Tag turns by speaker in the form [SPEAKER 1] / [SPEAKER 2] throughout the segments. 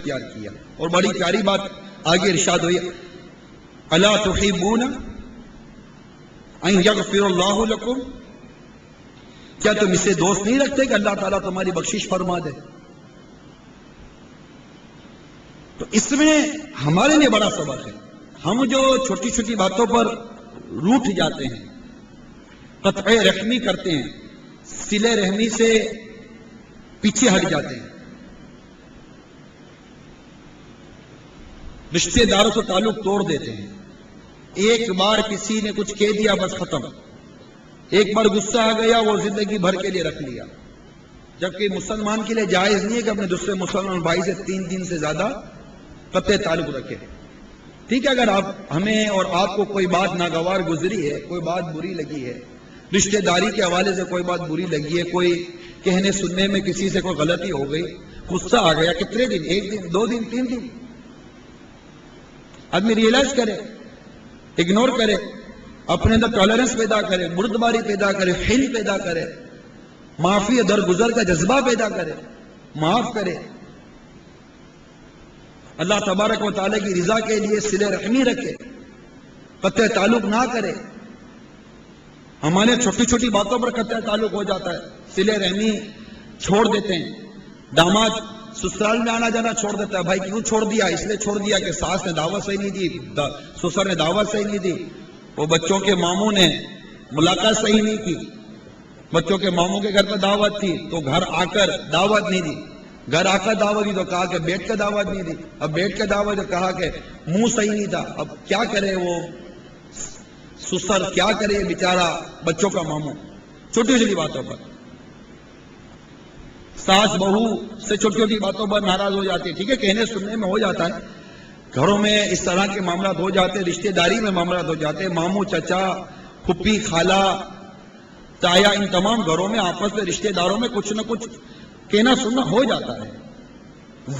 [SPEAKER 1] اختیار کیا. اور بڑی پیاری بات آگے ارشاد ہوئی، الا تحبون ان یغفر اللہ لکم، کیا تم اسے دوست نہیں رکھتے کہ اللہ تعالیٰ تمہاری بخشش فرما دے؟ تو اس میں ہمارے لیے بڑا سبق ہے. ہم جو چھوٹی چھوٹی باتوں پر روٹھ جاتے ہیں، قطع رحمی کرتے ہیں، صلہ رحمی سے پیچھے ہٹ جاتے ہیں، رشتہ داروں سے تعلق توڑ دیتے ہیں. ایک بار کسی نے کچھ کہہ دیا بس ختم. ایک بار غصہ آ گیا وہ زندگی بھر کے لیے رکھ لیا. جبکہ مسلمان کے لیے جائز نہیں ہے کہ اپنے دوسرے مسلمان بھائی سے 3 دن سے زیادہ قطع تعلق رکھے. ٹھیک ہے، اگر ہمیں اور آپ کو کوئی بات ناگوار گزری ہے، کوئی بات بری لگی ہے، رشتہ داری کے حوالے سے کوئی بات بری لگی ہے، کوئی کہنے سننے میں کسی سے کوئی غلطی ہو گئی، غصہ آ گیا، کتنے دن؟ 1 دن، 2 دن، 3 دن. آدمی ریئلائز کرے، اگنور کرے، اپنے اندر ٹالرنس پیدا کرے، بردباری پیدا کرے، حلم پیدا کرے، معافی درگزر کا جذبہ پیدا کرے، معاف کرے، اللہ تبارک و تعالیٰ کی رضا کے لیے صلہ رحمی رکھے، قطع تعلق نہ کرے. ہمارے چھوٹی چھوٹی باتوں پر قطع تعلق ہو جاتا ہے، صلہ رحمی چھوڑ دیتے ہیں. داماد سسرال میں آنا جانا چھوڑ دیتا ہے. بھائی کیوں چھوڑ دیا؟ اس لیے چھوڑ دیا کہ ساس نے دعوت صحیح نہیں دی، سسر نے دعوت صحیح نہیں دی، وہ بچوں کے ماموں نے ملاقات صحیح نہیں کی. بچوں کے ماموں کے گھر پر دعوت تھی تو گھر آ کر دعوت نہیں دی، گھر آ کر دعوت دی تو کہا کہ بیٹھ کر دعوت نہیں دی، اب بیٹھ کر دعوت تو کہا کہ منہ صحیح نہیں تھا. اب کیا کرے وہ سسر، کیا کرے یہ بیچارہ بچوں کا ماموں؟ چھوٹی چھوٹی باتوں پر ساس بہو سے چھوٹی چھوٹی باتوں پر ناراض ہو جاتی ہے. ٹھیک ہے، کہنے سننے میں ہو جاتا ہے، گھروں میں اس طرح کے معاملات ہو جاتے ہیں، رشتہ داری میں معاملات ہو جاتے ہیں، ماموں چچا پھپھی خالہ تایا، ان تمام گھروں میں آپس میں رشتہ داروں میں کچھ نہ کچھ کہنا سننا ہو جاتا ہے،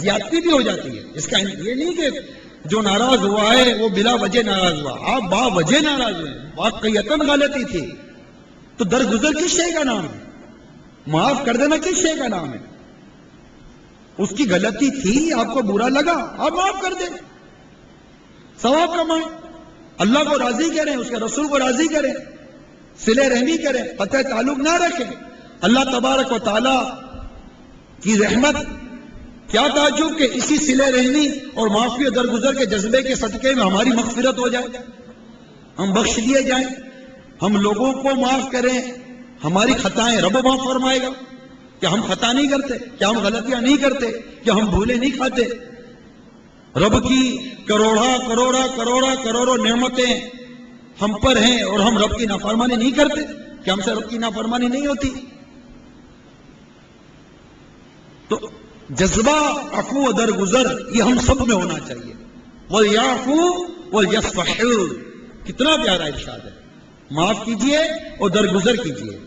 [SPEAKER 1] زیادتی بھی ہو جاتی ہے. اس کا یہ نہیں کہ جو ناراض ہوا ہے وہ بلا وجہ ناراض ہوا، آپ با وجہ ناراض ہوئے، واقعیتاً غلطی تھی. تو درگزر کس شے کا نام ہے؟ معاف کر دینا کس شے کا نام ہے؟ اس کی غلطی تھی، آپ کو برا لگا، آپ معاف کر دیں، ثواب کمائیں، اللہ کو راضی کریں، اس کے رسول کو راضی کریں، صلہ رحمی کریں، قطع تعلق نہ رکھیں. اللہ تبارک و تعالی کی رحمت، کیا تعجب کہ اسی صلہ رحمی اور معافی و درگزر کے جذبے کے صدقے میں ہماری مغفرت ہو جائے، ہم بخش دیے جائیں، ہم لوگوں کو معاف کریں، ہماری خطائیں رب معاف فرمائے گا. کیا ہم خطا نہیں کرتے؟ کیا ہم غلطیاں نہیں کرتے؟ کیا ہم بھولے نہیں کھاتے؟ رب کی کروڑوں نعمتیں ہم پر ہیں اور ہم رب کی نافرمانی نہیں کرتے؟ کیا ہم سے رب کی نافرمانی نہیں ہوتی؟ تو جذبہ عفو و درگزر یہ ہم سب میں ہونا چاہیے. وَلْيَعْفُوا وَلْيَصْفَحُوا، کتنا پیارا ارشاد ہے، معاف کیجئے اور درگزر کیجئے.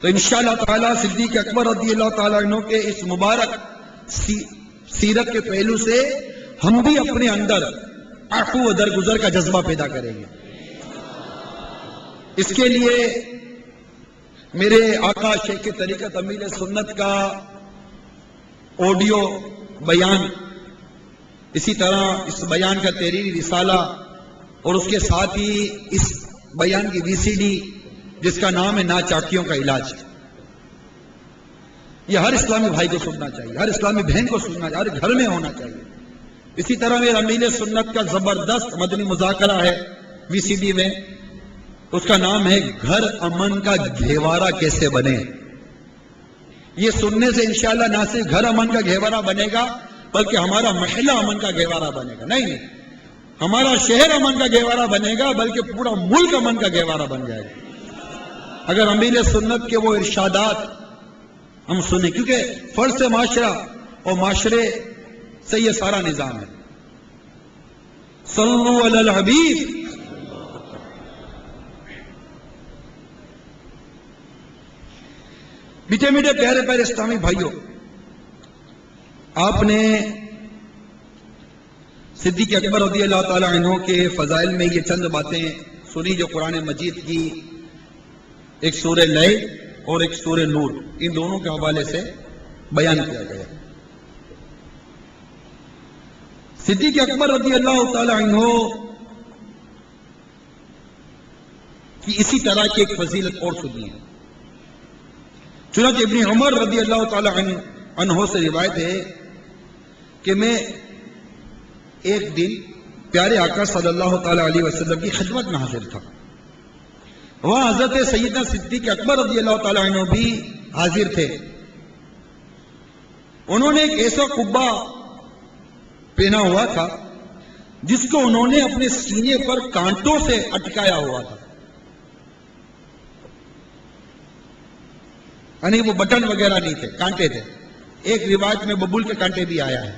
[SPEAKER 1] تو انشاءاللہ تعالی صدیق اکبر رضی اللہ تعالیٰ عنہ کے اس مبارک سیرت کے پہلو سے ہم بھی اپنے اندر عفو و درگزر کا جذبہ پیدا کریں گے. اس کے لیے میرے آقا شیخ طریقت امیر سنت کا آڈیو بیان، اسی طرح اس بیان کا تحریری رسالہ اور اس کے ساتھ ہی اس بیان کی VCD جس کا نام ہے ناچاکیوں کا علاج، یہ ہر اسلامی بھائی کو سننا چاہیے، ہر اسلامی بہن کو سننا چاہیے، ہر گھر میں ہونا چاہیے. اسی طرح میرا امیر سنت کا زبردست مدنی مذاکرہ ہے VCD میں، اس کا نام ہے گھر امن کا گہوارہ کیسے بنے. یہ سننے سے انشاءاللہ نہ صرف گھر امن کا گہوارہ بنے گا بلکہ ہمارا محلہ امن کا گہوارہ بنے گا. نہیں، ہمارا شہر امن کا گہوارہ بنے گا بلکہ پورا ملک امن کا گہوارہ بن جائے گا اگر امیر سنت کے وہ ارشادات ہم سنیں. کیونکہ فرض سے معاشرہ اور معاشرے سے یہ سارا نظام ہے. صلو علی الحبیب. میٹھے میٹھے پیارے پیارے اسلامی بھائیوں، آپ نے صدیق اکبر رضی اللہ تعالی عنہ کے فضائل میں یہ چند باتیں سنی جو قرآن مجید کی ایک سورہ لیل اور ایک سورہ نور، ان دونوں کے حوالے سے بیان کیا گیا. صدیق اکبر رضی اللہ تعالی عنہ کی اسی طرح کی ایک فضیلت اور سنی ہے. چنانچہ ابن عمر رضی اللہ تعالی عنہ سے روایت ہے کہ میں ایک دن پیارے آقا صلی اللہ تعالی علیہ وسلم کی خدمت میں حاضر تھا. وہاں حضرت سیدنا صدیق اکبر رضی اللہ تعالی عنہ بھی حاضر تھے. انہوں نے ایک ایسا قبہ پہنا ہوا تھا جس کو انہوں نے اپنے سینے پر کانٹوں سے اٹکایا ہوا تھا. یعنی وہ بٹن وغیرہ نہیں تھے، کانٹے تھے. ایک روایت میں ببول کے کانٹے بھی آیا ہے.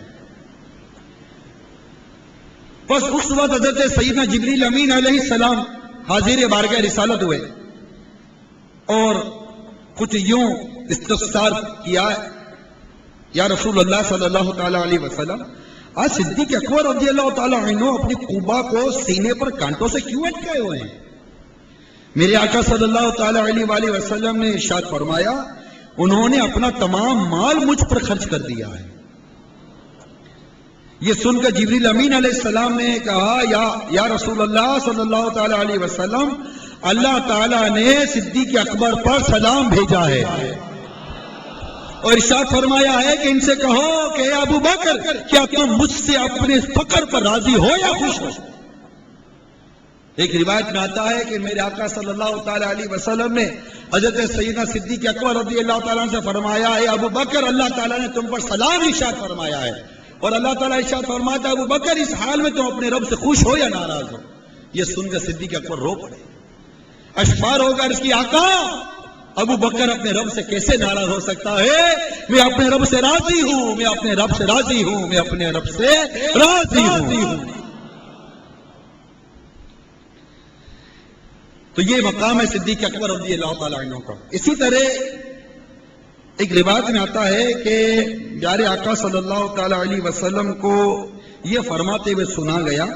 [SPEAKER 1] بس اس وقت حضرت سیدنا جبریل امین علیہ السلام حاضر بارگاہ رسالت ہوئے اور کچھ یوں استفسار کیا، یا رسول اللہ صلی اللہ تعالی علیہ وسلم، آج صدیق اکبر رضی اللہ تعالی عنہ اپنی قبا کو سینے پر کانٹوں سے کیوں اٹکائے ہوئے ہیں؟ میرے آقا صلی اللہ تعالی علیہ وآلہ وسلم نے ارشاد فرمایا، انہوں نے اپنا تمام مال مجھ پر خرچ کر دیا ہے. یہ سن کر جبریل امین علیہ السلام نے کہا، یا رسول اللہ صلی اللہ تعالی علیہ وسلم، اللہ تعالیٰ نے صدیق اکبر پر سلام بھیجا ہے اور ارشاد فرمایا ہے کہ ان سے کہو کہ اے ابو بکر، کیا تم مجھ سے اپنے فقر پر راضی ہو یا خوش ہو؟ ایک روایت میں آتا ہے کہ میرے آقا صلی اللہ تعالی علیہ وسلم نے حضرت سیدنا صدیق اکبر رضی اللہ تعالیٰ سے فرمایا، اے ابو بکر، اللہ تعالیٰ نے تم پر سلام ارشاد فرمایا ہے. اور اللہ تعالیٰ ارشاد فرماتا ہے، ابو بکر، اس حال میں تم اپنے رب سے خوش ہو یا ناراض ہو؟ یہ سن کر صدیق اکبر رو پڑے، اشفار ہو کر اس کی آقا، ابو بکر اپنے رب سے کیسے ناراض ہو سکتا ہے؟ میں اپنے رب سے راضی ہوں، میں اپنے رب سے راضی ہوں، میں اپنے رب سے راضی ہوں. تو یہ مقام ہے صدیق اکبر رضی اللہ تعالیٰ عنہ کا. اسی طرح ایک روایت میں آتا ہے کہ پیارے آقا صلی اللہ تعالی علیہ وسلم کو یہ فرماتے ہوئے سنا گیا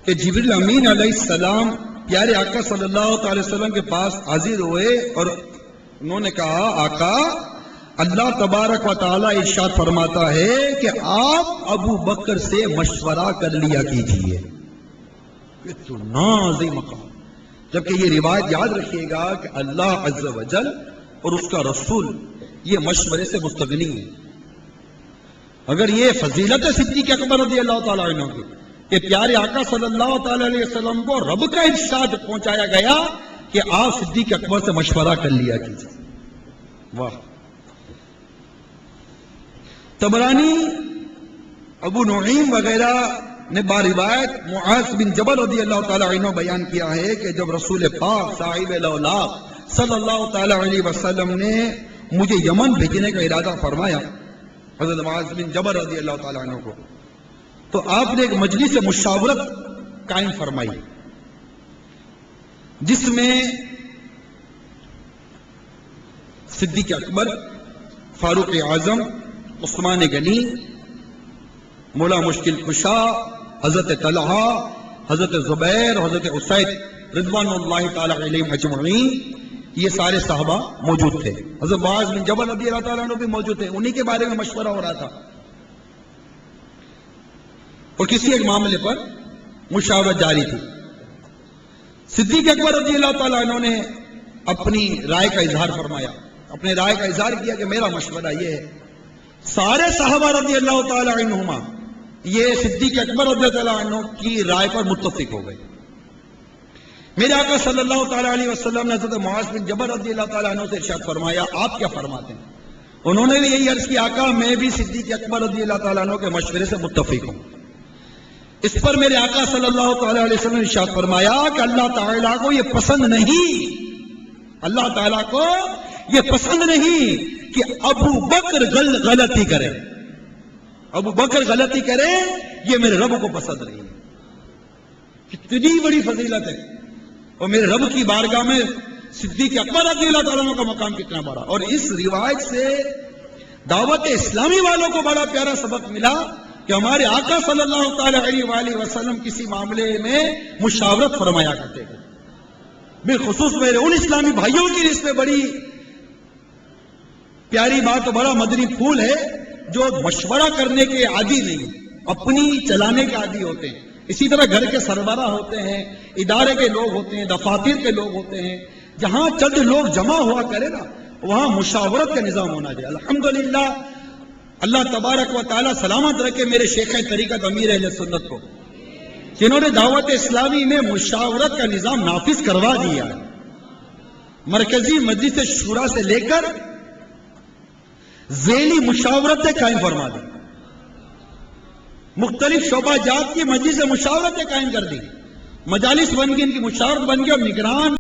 [SPEAKER 1] کہ جبریل امین علیہ السلام پیارے آقا صلی اللہ تعالی وسلم کے پاس حاضر ہوئے اور انہوں نے کہا، آقا، اللہ تبارک و تعالی ارشاد فرماتا ہے کہ آپ ابو بکر سے مشورہ کر لیا کیجئے. کتنا عظیم مقام! جبکہ یہ روایت یاد رکھیے گا کہ اللہ عز و جل اور اس کا رسول یہ مشورے سے مستغنی ہے. اگر یہ فضیلت ہے صدیق اکبر رضی اللہ تعالیٰ عنہ کی کہ پیارے آقا صلی اللہ تعالی علیہ وسلم کو رب کا ارشاد پہنچایا گیا کہ آپ صدیق اکبر سے مشورہ کر لیا کیجیے. واہ! طبرانی، ابو نعیم وغیرہ نے باروایت معاذ بن جبل رضی اللہ تعالی عنہ بیان کیا ہے کہ جب رسول پاک صاحب الاولیاء صلی اللہ تعالی علیہ وسلم نے مجھے یمن بھیجنے کا ارادہ فرمایا، حضرت معاذ بن جبل رضی اللہ تعالی عنہ کو، تو آپ نے ایک مجلس مشاورت قائم فرمائی جس میں صدیق اکبر، فاروق اعظم، عثمان غنی، مولا مشکل کشا، حضرت طلحہ، حضرت زبیر، حضرت اسید رضوان اللہ تعالی علیہم اجمعین، یہ سارے صحابہ موجود تھے. حضرت معاذ بن جبل رضی اللہ تعالیٰ عنہ بھی موجود تھے. انہی کے بارے میں مشورہ ہو رہا تھا اور کسی ایک معاملے پر مشاورت جاری تھی. صدیق اکبر رضی اللہ تعالیٰ عنہ نے اپنی رائے کا اظہار فرمایا، اپنے رائے کا اظہار کیا کہ میرا مشورہ یہ ہے. سارے صحابہ رضی اللہ تعالیٰ عنہما یہ صدیق اکبر رضی اللہ عنہ کی رائے پر متفق ہو گئے. میرے آقا صلی اللہ تعالیٰ علیہ وسلم نے حضرت معاذ بن جبل رضی اللہ تعالیٰ عنہ سے ارشاد فرمایا، آپ کیا فرماتے ہیں؟ انہوں نے بھی یہی عرض کیا، آقا میں بھی صدیق اکبر رضی اللہ تعالیٰ عنہ کے مشورے سے متفق ہوں. اس پر میرے آقا صلی اللہ تعالیٰ علیہ وسلم نے ارشاد فرمایا کہ اللہ تعالیٰ کو یہ پسند نہیں، اللہ تعالیٰ کو یہ پسند نہیں کہ ابو بکر غلطی کرے. ابو بکر غلطی کرے یہ میرے رب کو پسند نہیں. کتنی بڑی فضیلت ہے، اور میرے رب کی بارگاہ میں صدیق اکبر رضی اللہ تعالیٰ عنہ کا مقام کتنا بڑا. اور اس روایت سے دعوت اسلامی والوں کو بڑا پیارا سبق ملا کہ ہمارے آقا صلی اللہ تعالی علیہ وآلہ وسلم کسی معاملے میں مشاورت فرمایا کرتے ہیں. بالخصوص میرے ان اسلامی بھائیوں کی اس میں بڑی پیاری بات اور بڑا مدنی پھول ہے جو مشورہ کرنے کے عادی نہیں. اپنی چلانے کے عادی ہوتے ہیں. اسی طرح گھر کے سربراہ ہوتے ہیں، ادارے کے لوگ ہوتے ہیں، دفاتر کے لوگ ہوتے ہیں. جہاں چند لوگ جمع ہوا کرے نا وہاں مشاورت کا نظام ہونا چاہیے. الحمدللہ اللہ تبارک و تعالی سلامت رکھے میرے شیخ طریقت امیر اہل سنت کو، جنہوں نے دعوت اسلامی میں مشاورت کا نظام نافذ کروا دیا ہے. مرکزی مجلس شورا سے لے کر ذیلی مشاورتیں قائم فرما دی، مختلف شعبہ جات کی مجلس مشاورتیں قائم کر دی، مجالس بن گئی، ان کی مشاورت بن گئی، اور نگران